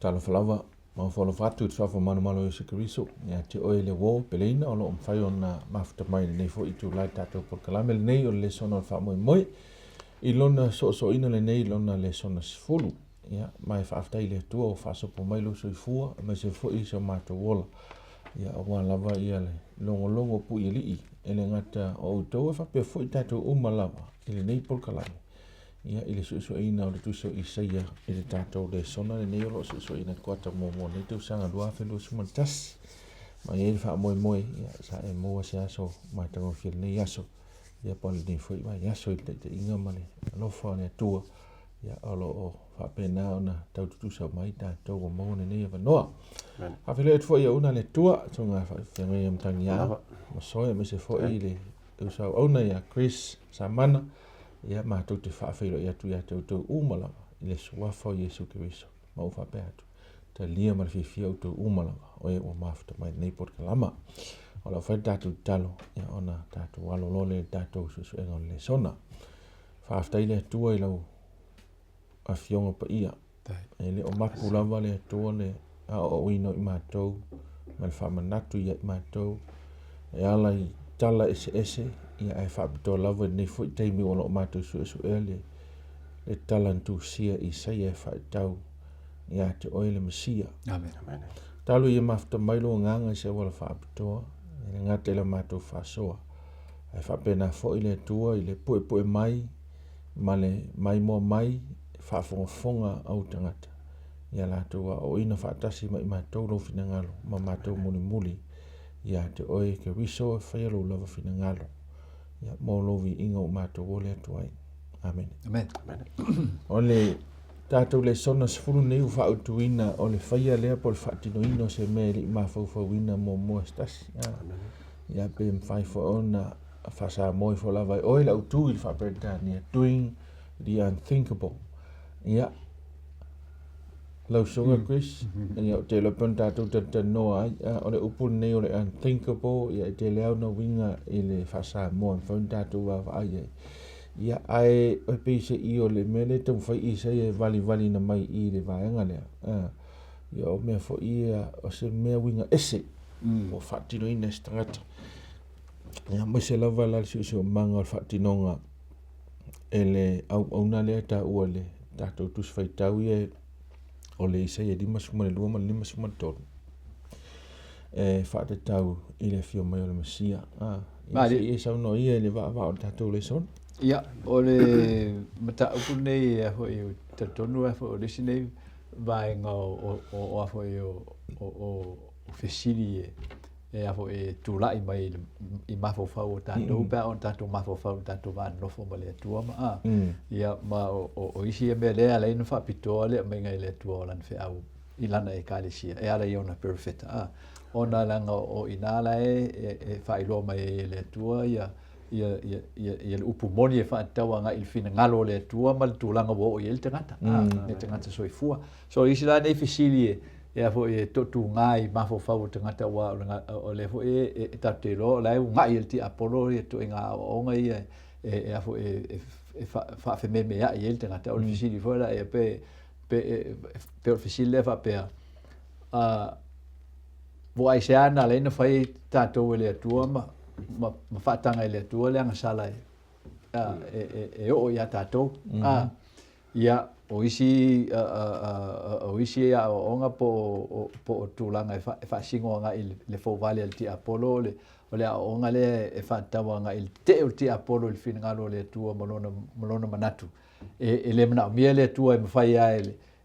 talo falava ma folo fatu tsa fo manu malo se kriso ya te o le wo pelina o lo fai ona mafta mai nei fo i tu lai tato por kalamel nei o le sono fa moi moi i lona so ina le nei lona le sono sfulu ya mai fa afta ile tu o fa so po mai lo so i fua ma se fo i so mato wola ya wa lava ia le longo pu i li ele ngata o to fa pe fo i tato o malava ile nei por kalame ia ile so ina o tu so i saia ile tato le sona le nei lo so ina kota mo nei tu sanga dua fe lo suma tas ma ia fa moi ia sa e mo se aso ma tango fil nei aso ia pol ni foi ma ia so te inga male lo fa ne tu ia alo o fa pena ona tau tu so mai tato mo nei va no a fele et foi una le tua tonga fa fe me am tania ma so e me se foi ile tu so ona ia Chris Samana ia ma tu te fa felo ia tu umala ile sua fo Yesu Kristo ma fa peatu te lia ma fi tu umala o e o mafta mai nei por kalama ola fa tatu talo ia ona tatu walo lole tatu su e le sona fa afta ile tu ile a fionga pa ia ele o makula vale tu le a o ino i matou ma fa manatu ia i matou e ala i tala ese ia e fa to lava nei foi taimi o lo matou su ele le talantu sia i sai e fa tau ia te oile mesia amen talu ia mafta mai lo nganga se wala fa to e ngate le matou fa soa e fa pena fo ile tua ile poe mai male mai mo mai fa fonga au tangata ia la tua o ina fa tasi mai matou lo fina ngalo ma matou muli ia te oe ke riso fa lo lava fina ngalo ia mo lo vi ingo matou ole tuai amen ole tatou le sona sfulu nei fa utuina ole faia le por fatinoino se meli ma fa wina mo stas ia pe fai fo ona fa sa moi fo lava oe la utu il fa pretania doing the unthinkable ia lau songa Chris ia te lo penta tu te noa ole upun nei ole unthinkable ia te leo no winga ile fa sa mo fonta tu va ai ia ai o pese i ole mele tu fa i se vali na mai i le vaenga le ia o me fo ia o se me winga ese o fatino ina stangata ia mo se lava la so manga fatinonga ele au na le ta ole tato tu fai tau ia o le isa ia lima suma le lua ma lima suma ton e fata tau i le fio mai o le masia ia sa no ia le va o tato le son ia o le mata upu nei e ho i te tonu e ho le sinei vai nga o afo o fesili e afo e tulai mai i mafo fau tato pa on tato mafo fau tato van no fo male tua ma ia ma o isi e me le ale no fa pitole me ngai le tua lan fe au i lana e kalisia e ala iona perfecta ona langa o inala e fa ilo mai le tua ia le upu moni e fa tawa nga il fina ngalo le tua mal tulanga bo i el tengata e tengata soifua so isi la nei fisili e fo e totu ngai mafo fau tengata wa o le fo e tatelo la nga il ti apolo e to nga o nga e fo e fa fe me ya il tengata o fisili fo la e pe fisili fa pe vo ai se ana le no fai tato le tua ma fatanga le tua le nga sala e o ya tato ia o isi ya o nga po tulanga e fa singo nga le fo vale ti apolo le o le o nga le e fa tawa nga il te o ti apolo il fin nga lo le tua malona manatu e le mana miele tua e fa ya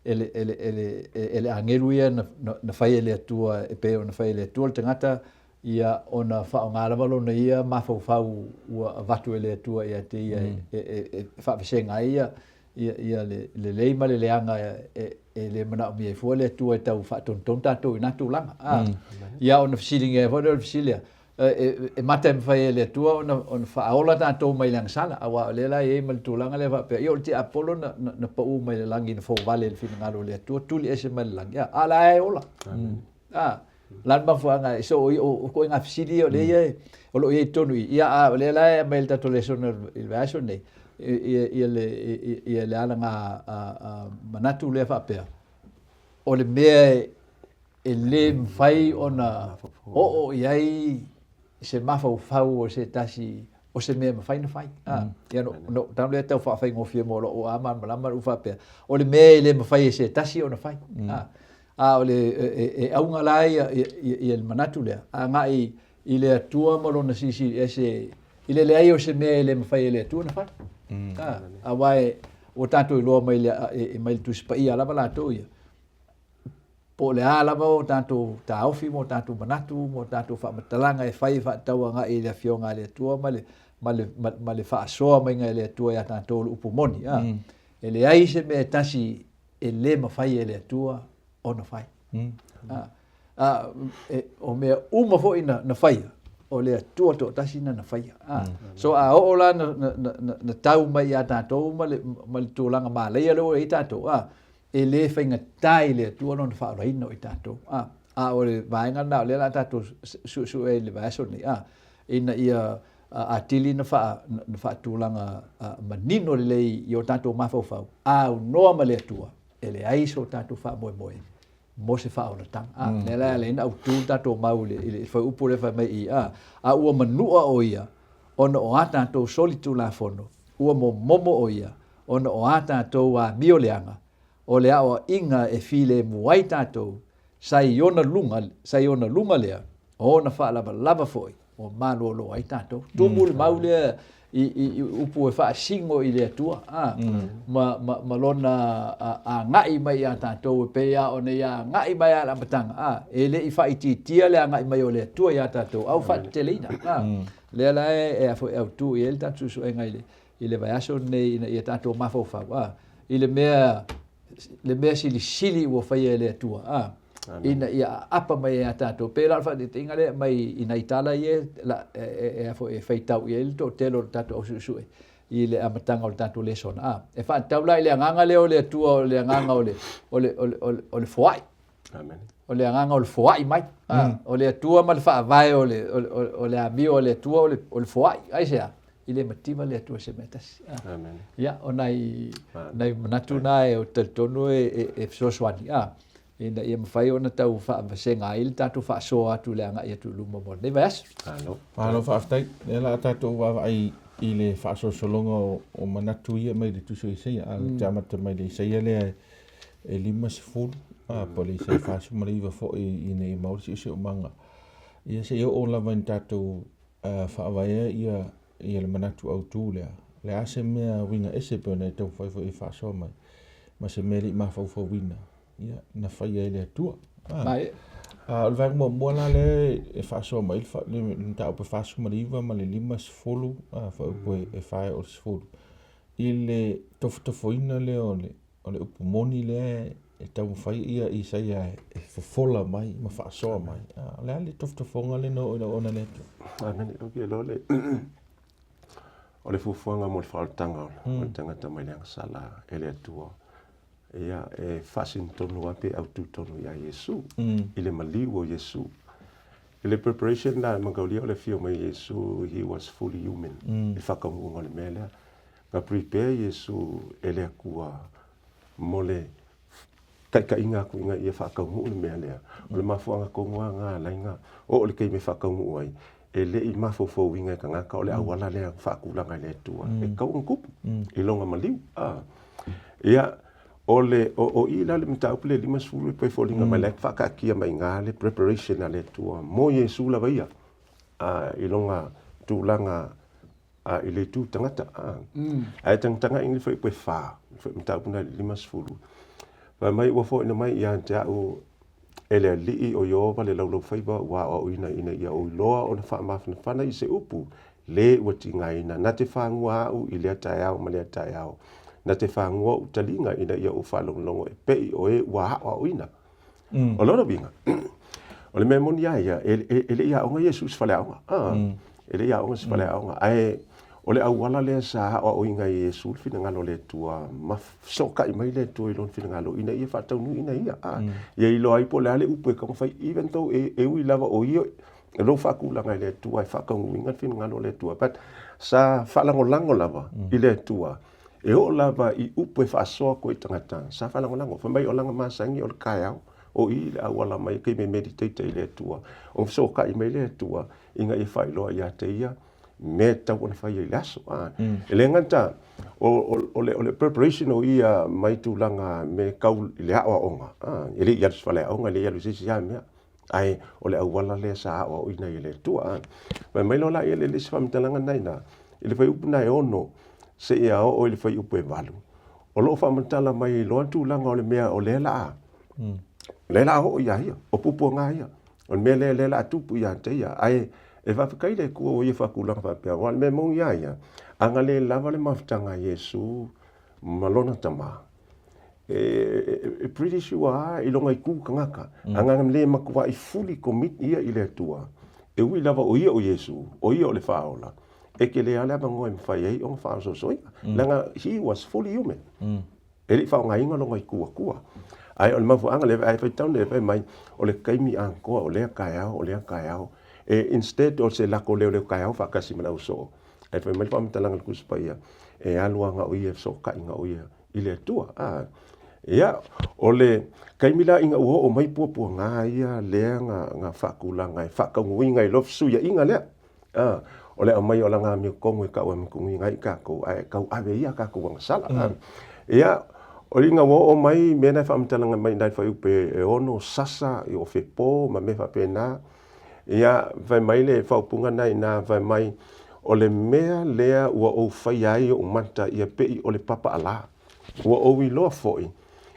ele angelu ia na fai le tua e pe na fai le tua tengata ia ona fa ngala valo na ia mafo fau ua vatu ele tua ia te ia fa fesenga ia le leima le leanga le mana mi fo le tua tau fa ton tato ina tu langa ia ona feeling e vado feeling e mata me fai le tua ona fa ola tato mai lang sala awa le la e mal tu langa le va pe io ti apollo na pa u mai langi na fo vale le fin ngalo le tua tuli ese mal lang ia ala e ola lan ba fo nga so o ko nga fsidi o le ye o lo ye tonu ia le la mai tato le son il version nei ia le ala nga manatu le fa pe o le mea e le mwhai ona o iai se mawhau o se tasi o se mea mwhai na whai. Ia no, tau lea tau whawhai ngofia mo lo o ama malama uwha pia. O le mea le mwhai e se tasi o na whai. O le e aunga lai i le manatu lea. A ngai i le atua malo na sisi e se i le ai o se mea le mwhai e le atua na whai. A wai o tātou i loa mai le tusipa i alama la tau ia. Po le alama o tātou tāofi mo tātou manatu mo tātou whamatalanga e whai whaataua ngā i le fionga le atua ma le whaasoa mai ngai le atua ia tātou le upu moni. E le ai se mea tasi e le mawhai e le atua o na whai. O mea uma fo ina na whai o le atua to tasi na whai. So a o la na tau mai a tātou ma le tūlanga mā leia leo i tātou. E le whainga tai le atua no na whaaraina o i tātou. O le vaenga nao le la tātou su e le vaeso ni. Ina ia a tili na whaatūlanga manino le lei i o tātou mawhauwhau. O noa ma le atua. E le aiso tātou wha moe moe. Mo se wha o na tanga. Le la le ina au tū tātou mau le whai upu le whai mai i. Ua manua o ia. Ona o a tātou solitu la whono. Ua mo momo o ia. Ona o a tātou a mio leanga. O le awa inga e file muai tātou. Sai ona lunga lea. O na wha lava foi. O malo lo ai tātou. Tumu le mau lea i upu e wha singo i le atua. Ma lona a ngai mai a tātou e pea o ne a ngai mai a la matanga. E le i wha i tia le a ngai mai o le atua i a tātou. Au wha te leina. Lea la e a fo e au tu i el tātou su e ngai le. I le vai aso nei i a tātou mawhau. I le mea sili ua whai e le atua. Ina ia apa mai a tātou. Pēra alfa de tinga le mai ina itala i e whai tau i e lito telo tātou au susue. I le amatanga o le tātou le sona. E wha tau lai le anganga leo le atua o le anganga o le fuai. O le anganga o le fuai mai. O le atua ma le wha vai o le amio o le atua o le fuai. Aisea. I le matima le atua se metasi. Ia, o nai manatu na e o tonu e fsoswani. Ina ia mawhai o na tau wha masenga ili tātou wha soa atu le anga i atu luma mo. Nei vai asu? Mahalo whaaftai. Nei la tātou wawa ai i le wha solonga o manatu ia mai le tuso i seia. Jamata mai le seia lea e lima se fulu. Po le seia wha sumariwa fo i nei maurisi i se o manga. Ia seia o lava in tātou wha awaia ia le manatu au tū lea. Le ase mea winga ese pēne tau whai fo i wha soa mai. Ma se mea li mawhau wina. Ia, na whai e le atua. Mai. O le vang mua la le e wha soa mai. Le ta upe wha sumariwa ma le lima se fulu. Wha upe e whae o le se fulu. I le tofoina le o le upu moni le e tau whai ia i sa ia e whafola mai ma wha soa mai. Le ale tofonga le no ona le tu. Amene, ok, lo le. O le fufuanga mo le whaotanga o le tangata mai leanga sala e le atua. Ia e whasin tonu ape au tu tonu ia Yesu. I le maliu o Yesu. I le preparation la magaulia o le fio mai Yesu, he was fully human. I whakamunga le mele. Ka prepare Yesu e le akua mo le ka inga ku inga ia whakamunga le mele. O le mafuanga kongoa ngā lainga. O le kei me whakamunga ai. E le i mafofo winga ka ngaka o le awala le whaakulanga le tua. E kau ngupu. I longa maliu. Ia, o i la le mtaupu le lima sulu pe folinga mai le whakakia mai ngā le preparation a le tua. Mo Yesu la vaia. I longa tūlanga i le tū tangata. Ai tangtanga ingi whai pe wha. Mtaupu na lima sulu. Vai mai wafo ina mai i ante au ele li o Yehova le laulau whaiba wa o ina ia o loa o na wha mawhana whana i se upu le ua tinga ina na te whangua au i lea tae au ma lea tae au na te whangua u talinga ina ia o whalonglongo e pei o e wa hao o ina o lora binga o le mea moni aia ele ia onga Yesu si whale aonga ele ia onga si whale aonga ai o le awala lea sa hao o inga Yesu fina ngalo le tua ma soka i mai le tua i lon fina ngalo ina ia whataunu ina ia ia i loa ipo le ale upu e kama even though e ui lava o ia e lo whakulanga i le tua e whakaungu inga fina ngalo le tua but sa whalango lango lava i le tua e o lava I upu e whaasoa ko I tangata. Sa whalangolango, whamai o langa masangi o le kai au, o I le awala mai kei me meditate I le atua. O mso kai me le atua, inga I whailoa I ate ia, me tau ona whai I laso. E le nganta, o le preparation o ia mai tūlanga me kau I le awa onga. E le iarus whale aonga, le iarus isi a mea. Ai, o le awala le sa awa o ina I le atua. Mai lola I le lisi whamtalanga naina, I le whai upu na e ono, se ia o le whai upu e walu. O loo whamantala mai loa tūlanga o le mea o le la. Le la ho ia ia, o pupu ngā ia. O me le la tupu ia te ia. Ai, e whawhikai le kua o ia whakulanga whapea. Wa me mong ia ia. Anga le lava le mawhitanga Yesu, malona tama. E pretty sure I longa I kū kangaka. Anga le makua I fully commit ia I le atua. E ui lava o ia o Yesu, o ia o le whaola. E ke le alea bangoe mwhai ei o mwhao sosoia. Langa, he was fully human. E li whao ngā inga longa I kua. Ai o le mafuanga le ai fai tau le fai mai o le kaimi ankoa o lea kai au. E instead o se lako leo kai au whakasi mana uso. Ai fai mai whaamitalanga le kuspaia. E aluanga o ia so ka inga o ia I le atua. Ia o le kaimi la inga uho o mai puapua ngā ia lea ngā whakulanga e whakaunguinga I lof suia inga lea. O le mai o la ngā mea kongo e kau e mikungi ngai kako. Ai kau ave ia kako wanga sala. Ia o ringa wo o mai mena whaamitalanga mai nai whai upe e ono sasa I o whepo ma me whapena. Ia vai mai le whaupunga nai nā vai mai o le mea lea ua o whai ai o manta ia pei o le papa ala. Ua o I loa foi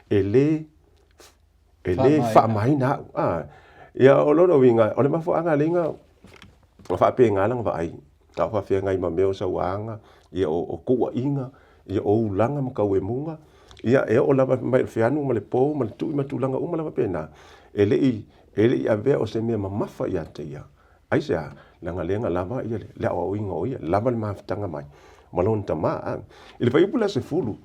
e le whaamai nā. Ia o loro winga o le mafuanga linga o whape ngā langa vai. Tau whawhia ngai ma meo sa wanga. Ia o kua inga. Ia o ulanga ma kau e munga. Ia e o lava mai fianu ma le po ma le tui ma tulanga uma lava pena e le a vea o se mea mamafa ia te ia ai se a langa lenga lava ia le o inga o ia lava le mafitanga mai malon tama I le faiupu la se fulu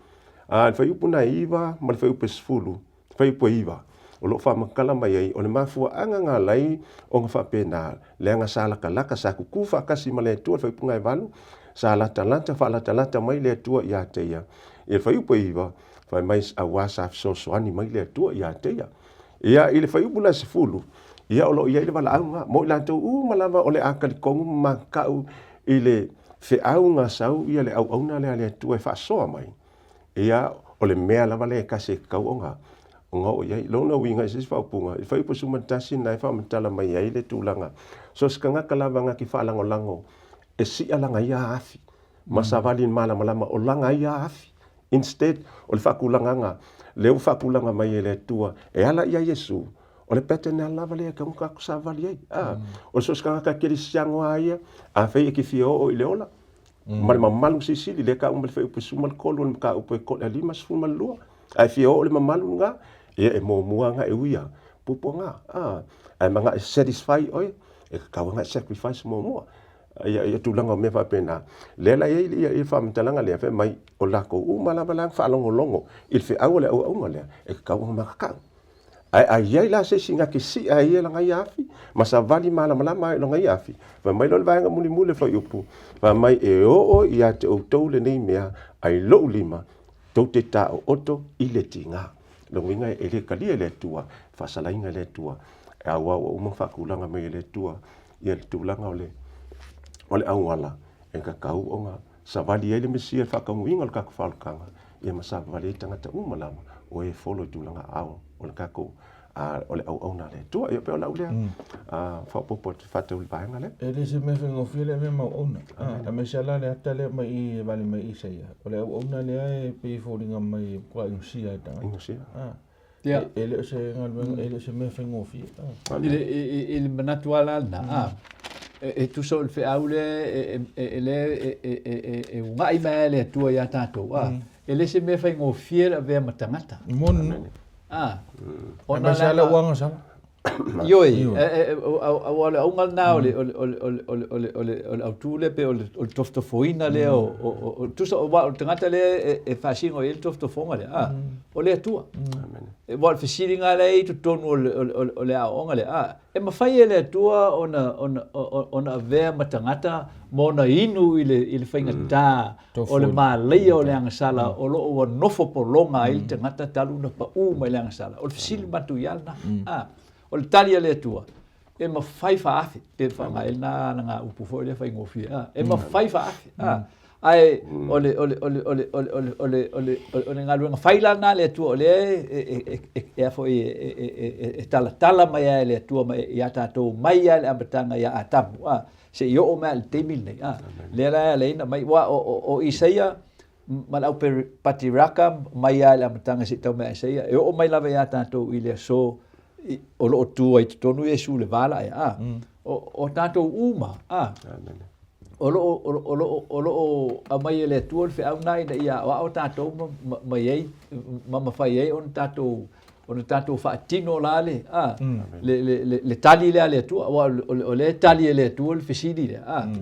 le faiupu na iwa ma le faiupu se fulu faiupu iwa o lo fa makala mai ai o le mafua anga ngā lai o ngā whapena le anga sa laka sa kuku whakasi ma le tua faiupu ngai valu sa lata mai le tua ia te ia I le faiupu iwa fai mais a wasa soani mai le tua ia teia. Ia I le fai upula se fulu. Ia olo ia I le wala aunga. Mo ila tau malama o le akali kongu makau I le fe aunga sau ia le au auna le tua e whaasoa mai. Ia o le mea lava le kase kau onga. Onga o ia lona winga I sisi whaupunga. I fai upa sumantasi na I whaamantala mai ia I le tūlanga. So skangaka lava ngaki whaalango lango. E si alanga ia afi. Masavali malama o langa ia afi. Instead, o le whakulanganga, leo whakulanga mai e le tua, e ala ia Yesu, o le pete nea lava lea ka muka kusa vali ei. O le soskanga ka keri siango a ia, a whai e ki fio o I le ola. Ma le mamalu sisili, le ka umale whai upe sumal kolu, le ka upe kole lima sumal lua. A fio o le mamalu nga, e mo mua nga e uia, pupo nga. A manga e satisfy oi, e ka kawa nga sacrifice mo mua. Ia tūlanga o me whapena. Lela ia whaamitalanga lea whai mai o lako malama lang whaalongolongo. I le au le au lea, e kaunga makakau. Ai ia la se singa ki si a ia langa iafi, masa vali malama langa iafi. Whai mai lo le vaenga muli whai upu. Whai mai e o ia te o tau le nei mea, ai lou lima, tau te ta o oto I le tinga. Longinga e le kalia le tua, whasalainga le tua. E awa o umang whakulanga mai le tua, ia le tūlanga o le auala e ka kau o ngā savali e le mesia whakamuinga o le kako whalukanga ia masavali e tangata umalama o e wholo tūlanga au o le kako o le au na le tua ia peo lau lea whapopo te whatau le vaenga le e le se me whengo while me mau ona a me se ala le ata le mai I vale mai I seia o le au na lea e pe whoringa mai kua inusia e tanga inusia e le se ngalwenga e le se me whengo while e le manatu ala na e tu so fe aule e ngai mai le tua ia tatou ele se me fai ngo fiera ve matangata mon ona la wanga sa Ioi, ole aunga na ole au tule pe ole toftofoina le o tusa o tangata le e fasingo ele toftofonga le ole atua. E wal fisiringa le i tonu ole aonga le e mafai ele atua ona vea matangata mona inu ile fainga ta ole malai ole angasala ole o nofo polonga ile tangata talu na pa mai le angasala ole fisili matu yalna o le tali le tua e ma fai fa afi pe fa mai na nga upu fo le fa ngofi e ma fai fa afi ai ole nga lu nga fai la na le tua le e fo e tala mai le tua mai ya ta to mai ya le abatanga ya atamu se yo o mal temil nei le la le na mai wa o Isaia mal au per patiraka mai ya le abatanga se to mai Isaia e o mai la ya ta to ile so o lo tu ai tonu Yesu le vala o tato uma o lo amai le tu fe au nai na ia o tato mai ai mama fai ai on tato fa tino lale le tali le tu o le tali le tu le fisidi le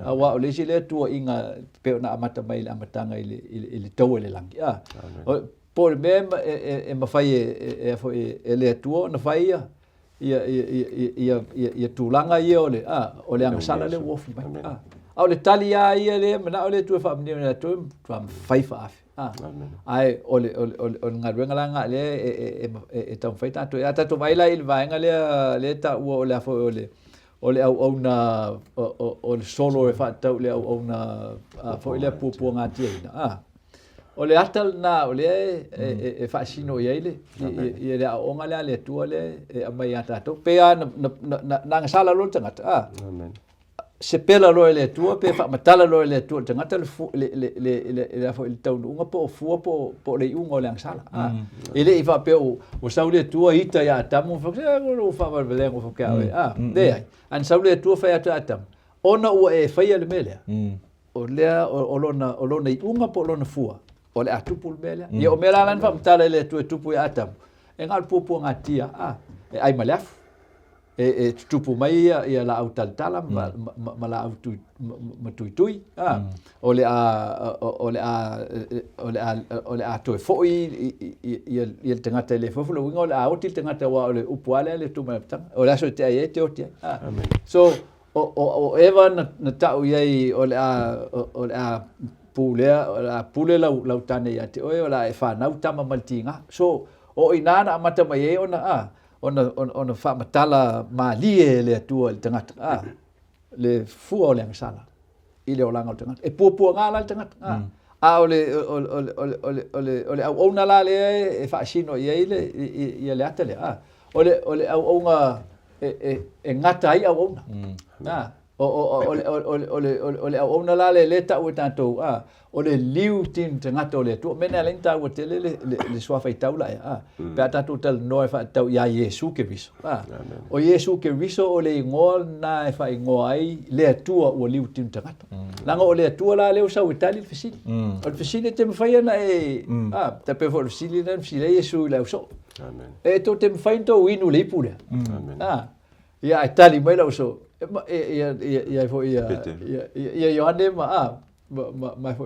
o le si le tu inga pe na amata mai la matanga ile tau le langi por mem e mafai e le tu na fai ia tulanga ia ole anga sala le wofi mai ole talia ia le mana ole tu fa mni na tu fam fai fa ai ole ngaruenga langa le e tam fai tanto ya tanto vai la il vai le ta ole fo ole au na ole solo e fa tau le au na fo ile pu ngati ina ole atal na ole e fascino ile ile onga le tu le mai ata to pe na sala lo tangata se pela lo le tu pe fa matala lo le tu tangata le fo il tau unga po le unga le sala ile i fa pe o sa le tu ita ya tamu fa fa vele ngo fa ka de an sa le tu fa ya tatam ona o e fa ya le mele o le o lona i unga po lona fua ole atupul mele ye o mela lan fam tala le tupu ya atam engal pupu ngatia ai malaf tupu mai ya la autal tala mala autu matui ole a to fo ye tengata le fo lo ngol a otil tengata wa ole upuale le tu maptang ole so te ye te otia so o evan na tau ye ole a pule lau tane ya te oe la e fa nau tama maltinga so o inana mata mai ona fa matala malie le tua le tangata le fu o le sala ile o langa tangata e pu ngala tangata ole au ona la le e fa sino ye ile le atale ole au nga e ngata ai au ona ole ona la le ta o tanto ole liu tin tangata ole tu mena lenta o tele le swa fai taula pe tanto tel no fa tau ya Yesu ke viso o Yesu ke viso ole ngol na fa ngoi le tu o liu tin tangata langa ole tu la le sa o tali fisili o fisili te fai na ta pe for fisili na fisili Yesu la so e to te fai to winu le pule ya tali mai la so ia fo ia Yohane ma fo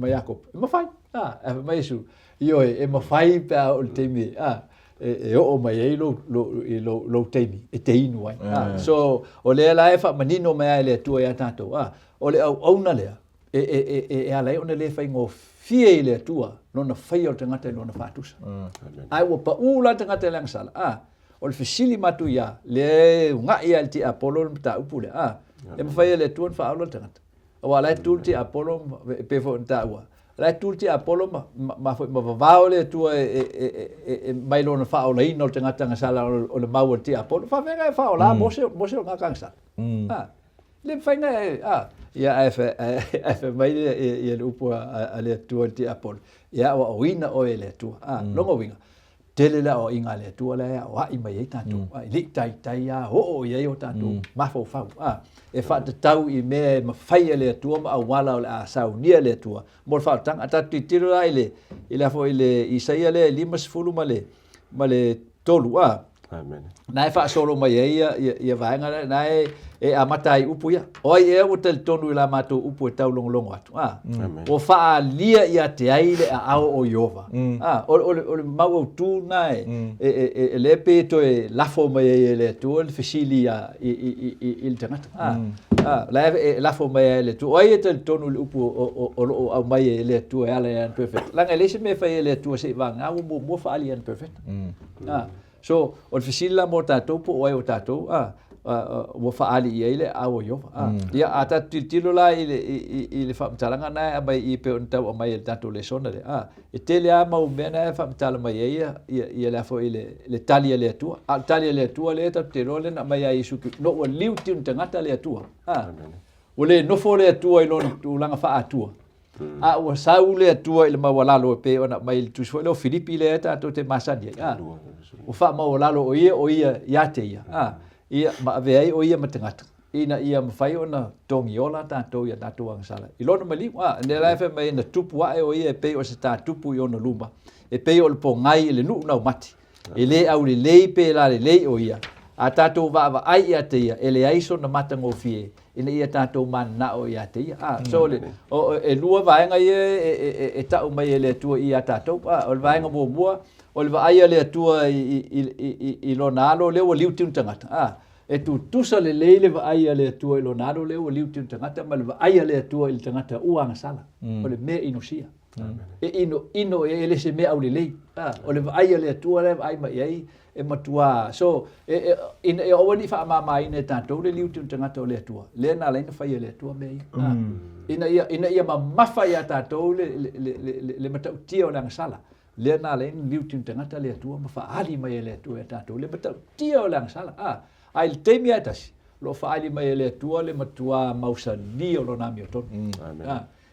ma Jakob ma fai ma Yesu io e ma fai pa o temi e o mai lo temi e te inu ai so o le la fa manino mai le tu ia tanto o le au na le e ala ona le fai ngo fie le tua no fai o tangata no na fatusa ai o pa ula tangata lang sala o le fisili matu ia le nga ia ti Apollo ta upule e mafai le tuan fa alo tangata o ala tu ti Apollo pe fo ta wa la tu ti Apollo ma va le tu e mai lo na fa o le no tangata nga sala o le mau ti Apollo fa venga fa o la mo se nga kansa le fai nga ia efe mai ia le upu ale tu ti Apollo ia o wina o ele tu longo winga tele la o inga le tu la o ai mai tanto li tai ya o ye o tanto ma fo fa e fa te tau I me ma fai le tu ma wala la sa unia le tu mo fa tang ata titiro ile ila fo ile Isaia le limas fulu male tolu Amen. Nai fa solo mai ia vaenga nai e amatai upu ia. Oi e o tel tonu la mato upu e tau long atu. O fa lia ia te aile a ao o Iova. O mau tu nai e lepe to e lafo mai e le tu le fesili ia il tangata. Lafo mai le tu. Oi e tel tonu le upu o au mai e le tu e ala ia perfect. Langa lese me fa e le tu se vanga o mo fa ali perfect. So o fisila mo tatou po o tatou o faali ia ile a o yo ia ata tilo la ile fa mtalanga na ba I pe on tau mai tatou le sona le e tele a mau mena fa mtala mai ia la fo ile talia le tua talia le tua le ta te role na mai ai su no o liu tin tangata le tua o le no fo le tua ilo tu langa fa atua o saule tua ile mawalalo pe ona mai tu so le Filipi le tatou te masani o fa mau lalo o ia ia te ia ma ve ai o ia matangata ina ia mafai ona tongi ola tatou ia tatou angsala I lona mali ne la fe mai na tupu ai o ia pe o se tupu I ona luma e pe o le pongai le nu na mati e le au le lei pe la le lei o ia a tatou va ai ia te ia ele ai so na matango fie ina ia tatou man na o ia te ia so le o e lua vaenga ia e tau mai ele tua ia tatou o le vaenga mo o le vaia le atua I lonalo le o liu tiu tangata e tu tusa le leile vaia le atua I lonalo le o liu tiu tangata ma le vaia le atua I tangata uanga sala o le me inosia e ino e le se me au le lei o le vaia le atua le vai mai ai e matua so e o ni fa mama ina tatou le liu tiu tangata o le atua le na le fa le atua me ina ia mafa ia tatou le matau tia o le sala le na le liu tin tangata le tua ma fa ali mai le tua tatou le bata tia o lang sala ai le temi atasi lo fa ali mai le tua le matua mausa ni o lo na mi ton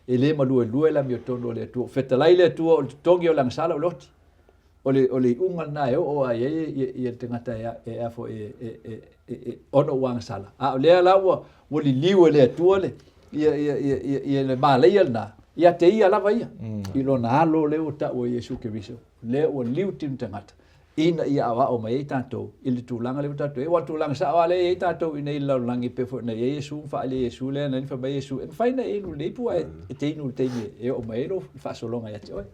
e le malu la mi ton le tua fetalai le tua o tongi o lang sala o loti o le unga na o ai e tangata e afo e ono wang sala le la wo li liu le tua le ia le malai na ia te ia lava ia I lona alo le o ta o Yesu Keriso le o liu tin tangata ina ia awa o mai tatou I le tūlanga le tatou e wa tūlanga sa wale e tatou I nei laulangi pe fo na Yesu fa le Yesu le na fa ba Yesu en faina e no le pu e te inu te e o mai lo fa solonga ia te oi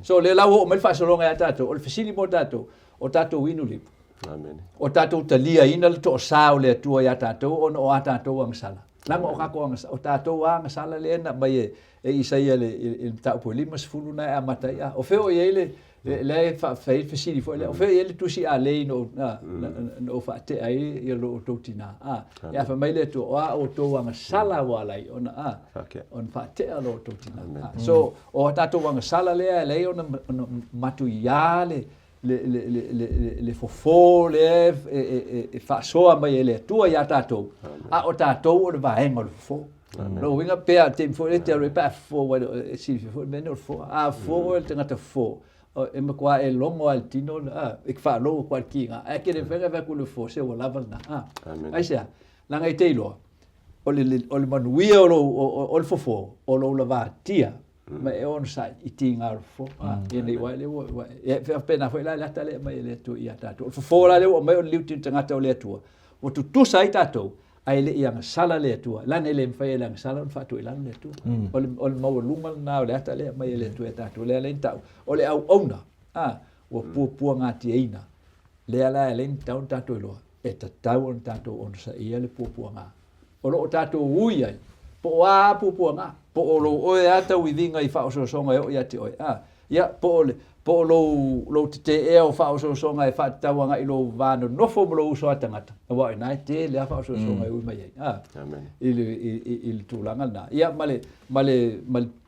so le lawo o mai fa solonga ia tatou o le fasili mo tatou o tatou inu le Amen. O tatou talia ina le to sa o le tua ia tatou on o tatou ang sala langa o kako ang o tatou ang sala le na mai e Isaia le tau po lima sfulu na a matai o feo ele le fa fasili fo le o feo ele tusi a le no fa te ai ia lo totina ia fa mai le to o to anga sala wala ona on fa te lo totina so o tatou anga sala le ona matu ia le fofo le fa soa mai le tua ia tatou o tatou o le vaenga le fofo no winga pe te fo le te pa fo wa si fo meno fo fo el tanga te fo e me qua e longo al tino e fa lo qua kinga e che le venga con le fo se o lava na ai sia la ngai te lo o le manuia o le fofo o lo lava tia ma e on sai I tinga fo e nei wa le e pena foi la tale mai le tu ia tatou o fo la le o mai o liu tin tanga te o le tu o tu sai tatou ai le ia sala le tua la ne le fai la sala fa tu la le tua o le mau lunga na le ata le mai le tua tatou le le tau o le au ona o pu ngati ina le ala le tau tatou lo e tau on tatou on sa ia le pu nga o lo tatou ui ai po pu nga po o lo o ata widinga I fa o so nga o ia ti o ia po lo te e o fa o so nga e fa tau nga I lo vano no fo lo so atangata wa na te le fa o so nga u mai amen il tūlanga na ia male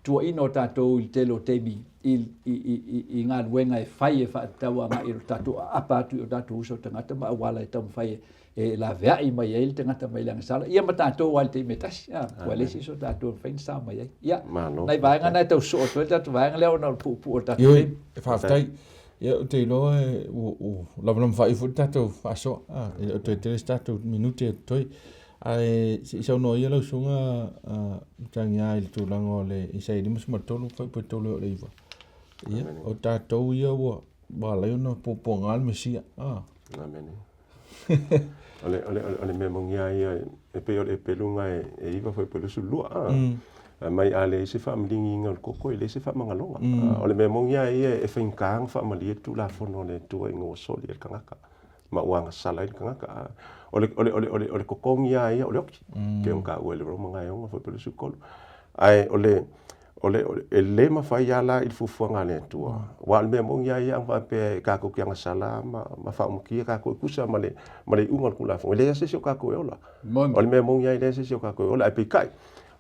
tu ino tatou I te lo temi I ngā ruenga e whai e fa tau nga I tatou apa tu o tatou so tangata ma wala e tau whai e la vea I mai ele tangata mai langa sala ia ma tatou wale te metasi wale si so tatou whain sa mai ia nai vaenga nai tau so o tu tatou vaenga leo na pu o tatou e whaftai ia o te ilo o lavanam whai fu tatou whaso o te te tatou minute toi ai sa no ia lau sunga tangi ai le tūlanga o le isa I limas matolu whai po tolu o le iwa ia o tatou ia ua wala iona po ngal mesia Amen. Ole me mongia ia e pe ole pelunga e iwa foi pelu sulua. Mai ale se fa mlingi ngal koko ile se fa mangalonga. Ole me mongia ia e finkang fa mali tu la fono le tu ngo soli el kangaka. Ma wanga sala el kangaka. Ole kokongia ia ole oki. Ke onka ole ro manga yo foi pelu sukolo. Ai ole ele ma fa yala il fufuanga le tua. Wa me mongia ia va pe ka ko kianga sala ma fa muki ka ko kusa male ungal kula fo. Ile se ka ko ola. Ole me mongia ile se ka ko ola pe kai.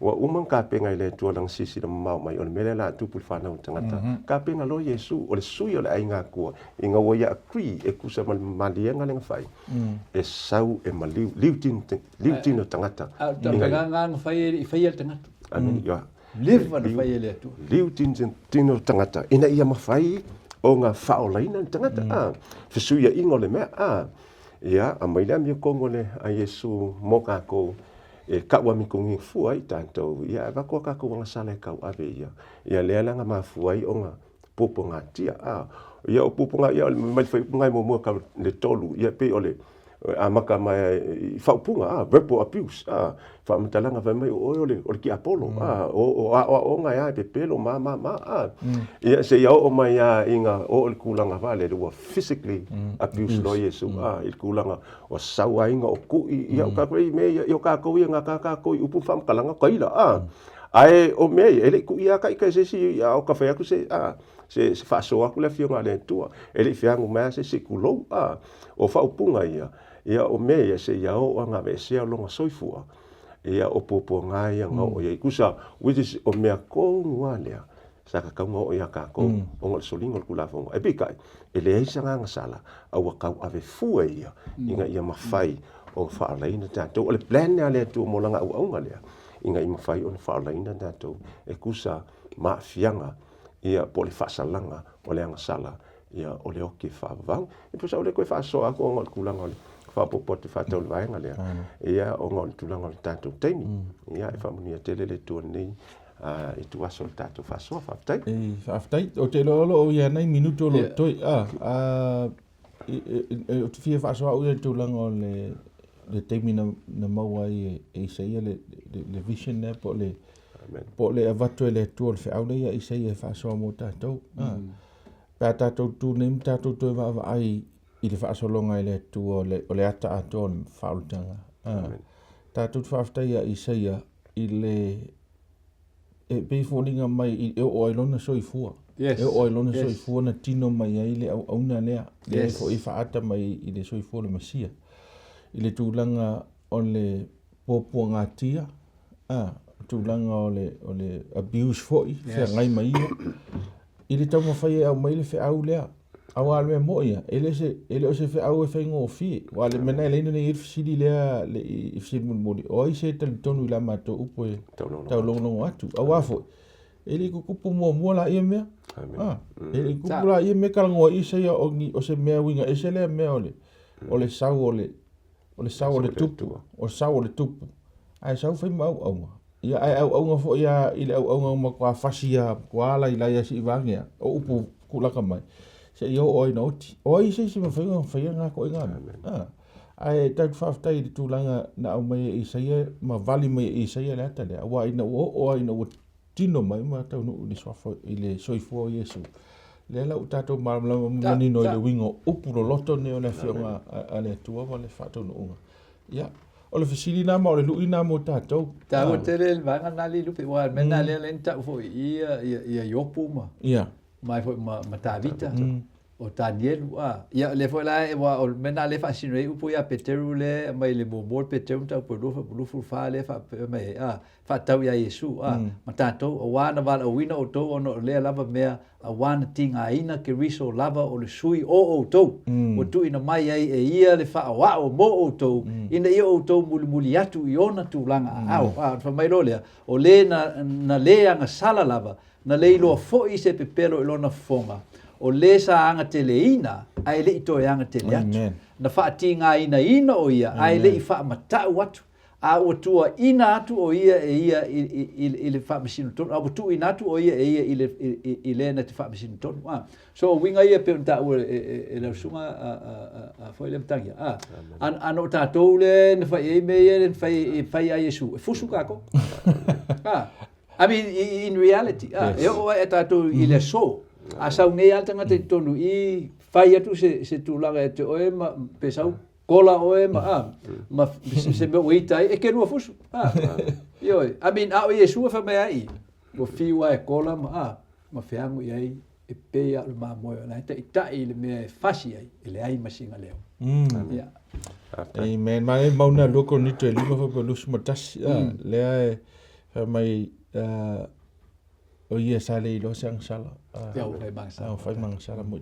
Wa umang ka pe ngai le tua lang sisi de mau mai ole mele la tu pul fa na tangata. Ka pe ngalo Yesu ole sui ole ainga ko. Inga wo ya kri e kusa mal malienga le fai. E sau e maliu liutin no tangata. Ngang fai el tangata. Amen ya. Live na fai ele tu. Liu tino tangata. Ina ia mawhai o ngā whaolaina tangata. Fesui a ingo le mea. Ia, a maila mi kongo le a Yesu mo kako e kaua mi kongi fuai tantou. Ia, e wako kako wanga sale kau ave ia. Ia lea langa ma fuai o ngā popo ngā tia. Ia o popo ngā, ia mai whai ngai mo mua kau le tolu. Ia pe ole a maka mai whaupunga, verbal abuse, whamatalanga vai mai ole ki Apollo, o ngai ai pe pelo, ia se iau o mai inga o le kulanga vale, le physically abuse lo Yesu, il kulanga o saua inga o kui, ia o kakoi me, ia o kakoi ngā kakoi upu whamakalanga kaila, ai o me, ele kui ia kai se si, o ka whai aku se whaasoa aku le fionga le tua, ele whiangu mea se kulou, o whaupunga ia, ia o mea se ia o anga me se longa soifua ia o popo ngai anga o ia kusa which is o mea ko ngwalea sa ka ka ngo ia ka ko o ngol solingo kula fo e pikai ele ai sanga sala au ka ave fu ia inga ia mafai o fa alaina tato o le plan ale tu mo langa au ngalea inga ia mafai o fa alaina tato e kusa ma fianga ia po le fa salanga o le anga sala ia o le oki fa vang e tu sa o le ko fa so ako ngol kula ngol fa popote fa tau vaenga lea ia o ngol tulanga o tanto taimi ia e fa munia tele le tu nei e tu aso tanto fa so fa tai fa tai o te lo o ia nei minuto lo toi o te fia fa so o ia tulanga o le taimi na mau ai e sei le vision ne po le avato le tu le au le ia e sei e fa so mo tanto pa tanto tu nem tanto to va ai i le whaasolonga i le tu o le ata aton whaulutanga. Tā tūt whaftaia i seia i le e peifoninga mai i e o ailona soifua. E o ailona soifua na tino mai ai le au auna lea. Le fo i whaata mai i le soifua le masia. I le tūlanga o le pōpua ngā tia. Tūlanga o le abuse foi. Whea ngai mai ia. I le tau mawhai au mai le whea au lea. Awa me moia ele o se fe au fe ngo fi wa le mena le ni il fsili le i fsili mo o i se tel tonu la mato upo tau long atu awa fo ele ku kupu mo la ia me ele kupu la ia me kala ngo i se o ni o se me winga e se le me ole sau ole tupu o sau ole tupu ai sau fe mau au ia ai au fo ia ile au ma kwa fasia kwa la ila ia si vangia o upu kula kamai se yo oi noti oi se me fai nga ko nga ai tak faftai tu langa na au mai i sai ma vali mai i sai la ta le wa ina o ina o tino mai ma ta no ni sofo ile soifo Yesu le la utato marmla mani no le wingo upulo loto ne ona fionga ale tua vale fato no unga ya o le fisili na ma o le luina mo tato ta o te le vanga na li lupe wa mena le lenta fo ia yopu ma ya mai fo ma tavita o Daniel ia le foi la e wa o mena le fascino upo ia Peteru le mai le mo Peteru ta po lu fa le fa mai fa tau ia Yesu ma tato o wana val o wina o to ono le lava mea a wana tinga ina ke riso lava o le sui o to o tu ina mai ai e ia le fa wa o mo o to ina ia o to muli atu i ona tu langa au fa mai lo le o le na le anga sala lava na le lo fo i se pepelo i lona fonga o le sa anga teleina ai le ito anga tele atu na fa tinga ina o ia ai le fa mata watu a o tua ina atu o ia e ia i le whamasino tonu, a o tu ina atu o ia e ia i le na te whamasino tonu. So winga ia pe unta ua e lau sunga a whai le mtangia. Ano tātou le na whai e me ia le whai a Yesu, e fusu kako. I mean, in reality, e o e tātou i le so, a sau nei altanga te tonu i whai atu se tūlanga e te oe ma pesau, kola oe ma se me waitai e ke rua fusu. Ioi, I mean, a o Yesu fa me ai. Mo fiwa e kola ma whiangu i ai e pea le ma moe na te itai le me fasi ai e le ai masinga leo. Amen. Mai mauna loko ni te lima fa ko lusu matasi. Lea e fa mai o ia sale i lo sang sala. Fai mang sala mo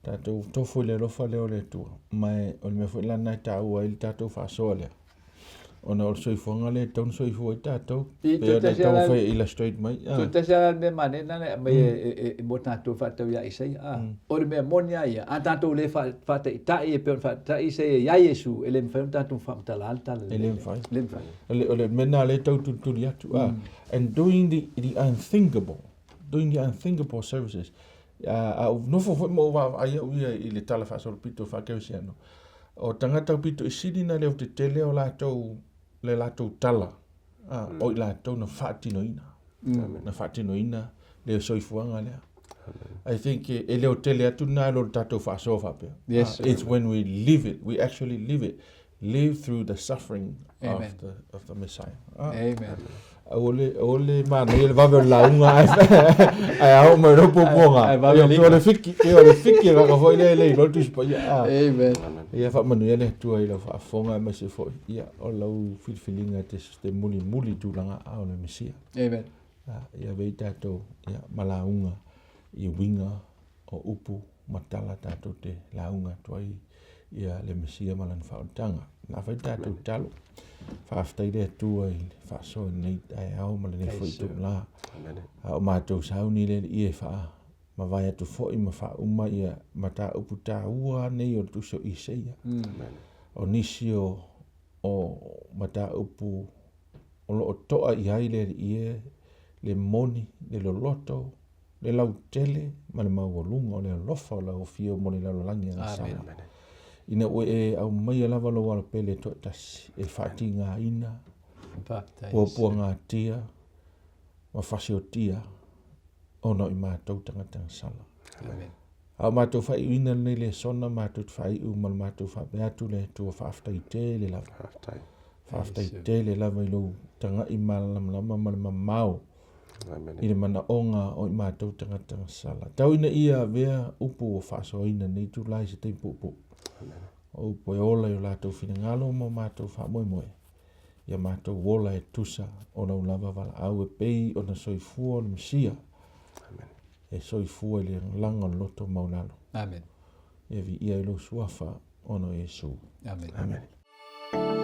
tātou tofu le lofa leo le tua. Mai o le me fwoi lana i tāua i tātou whaasoa lea. Ona o soifonga le tonu soifua i tātou. Pea na tau whai illustrate mai. Tu te sa me mane nana mai e mo tātou whatau ia isai. O le mea monia ia. A tātou le whata i tai e peon whata i sei ia Yesu. E le mwhai tātou whamtala altala. E le mwhai. O le mena le tau tuturi atu. And doing the unthinkable services. No fo mo ai uia i le tala whaasolo pito whakeusi ano. O tangata pito i siri na leo te tele o le lātou tala. O i lātou na whaatinoina. Na whaatinoina leo soifuanga lea. I think e leo tele atu nā lo tātou whaasoa whapea. Yes. It's when we live it. We actually live it. Live through the suffering of the Messiah. Amen. Ole mana ele vai ver lá ai au mai no poponga ole fiki ra ka foi le lo tu spa ya Amen. Ia fa manu ele tu ai la fa fonga me se foi ia o la feeling te muli tu langa au le Mesia. Amen. Ia veita to ia malaunga I winga o upu matala tato te launga tuai ia le Mesia malan fautanga na vai tato talo Whaaftai rea tua I whaasoa nei ai au ma le fo I tu la. O mātou sauni le I e wha. Ma vai atu fo I ma wha uma ia ma tā upu tā ua nei o tuso I seia. O nisi o ma tā upu o lo o toa I ai le I le moni, le loloto, le lau tele, ma le mauolunga o le lofa o lau fio mo le lalolangi a sana. Ina ue au mai lava lo wala pele to tas e fati ngā ina pua ngā tia ma whasio tia ono I mātou tangata sala au mātou whai ina nei le sona mātou whai u mal mātou whai beatu le tua whaaftai te le lava whaaftai te le lava I lo tanga I malam mau I le mana onga o I mātou tangata sala tau ina ia vea upu o whaaso ina nei tu lai se te pupu O poe ola I o lātou whingalo mo mātou whamoemoe. Ia mātou wola e tusa o nau lava wala au e pei o na soifua o na Mesia. E soifua I le langa loto maunalo. Amen. Ia vi ia ilo suafa o no Yesu. Amen. Amen.